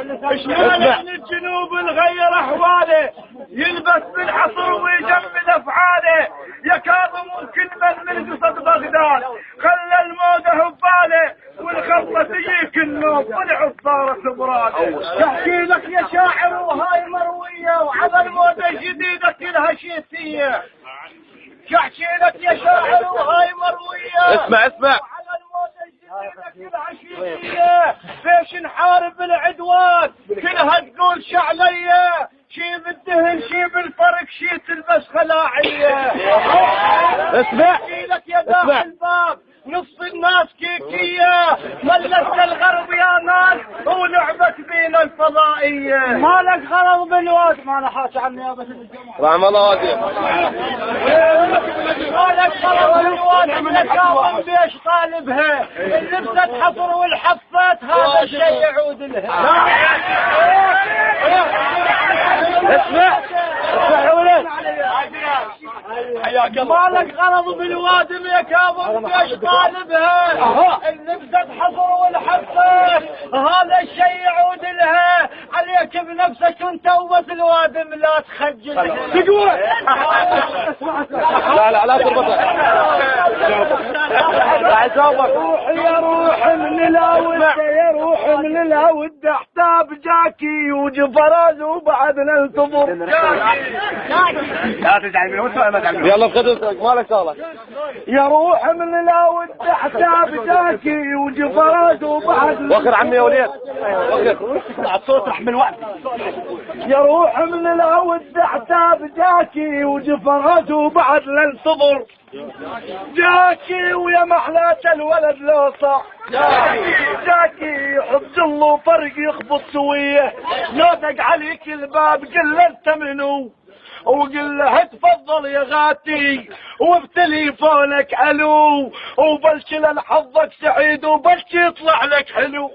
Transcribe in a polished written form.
اشمعنى من الجنوب الغير احواله يلبس بالحصر ويجمد افعاله يا كاظم وكل من قصد بغداد خلى الموضه بباله والخلطه تجيك النوم والعصاره براده. تحكي لك يا شاعر وهاي مرويه وعلى الموضه الجديده كلها شيسيه. تحكي لك يا شاعر وهاي مرويه اسمع فيش نحارب العدوان كلها تقول شعلية شي بالدهن شي بالفرق شي تلبس خلاعية. اسمع لك يا داخل الباب نص الناس كيكية ملت الغرب يا ناس ولعبت بينا الفضائية. مالك غرض بالواد ما انا حاش عن نيابة الجماعة رحم الله والديك. مالك غرض بالواد من كاظم بيش طالبها اللبسة حصر والحفات هذا الشيء يعود لها. اسمع يا ولد حياك الله. مالك غرض بالوادم يا كاظم بيش طالبها اللبسة حصر والحفات هذا الشيء يعود لها. عليك بنفسك وانت وبس الوادم لا تخجل. تقول لا تربطها لا يسوق. روح يا روح من الهود يا روح من الهود احتاب جاكي وجفراز وبعد ننتظر. لا تزعل من وسط ما تزعل. يلا بخدمتك مالك شغله. يا روح من الهود احتاب جاكي وجفراز وبعد وخر عمي يا وليد وخر الصوت رح من الوقت. يا روح من الهود احتاب جاكي وجفراز وبعد ننتظر. جاكي ويا محلات الولد لو صح جاكي يحب الله فرق يخبط سويه نادق عليك الباب قل له انت منو وقل له تفضل يا غاتي وبتليفونك الو وبلش لحظك سعيد وبلش يطلع لك حلو.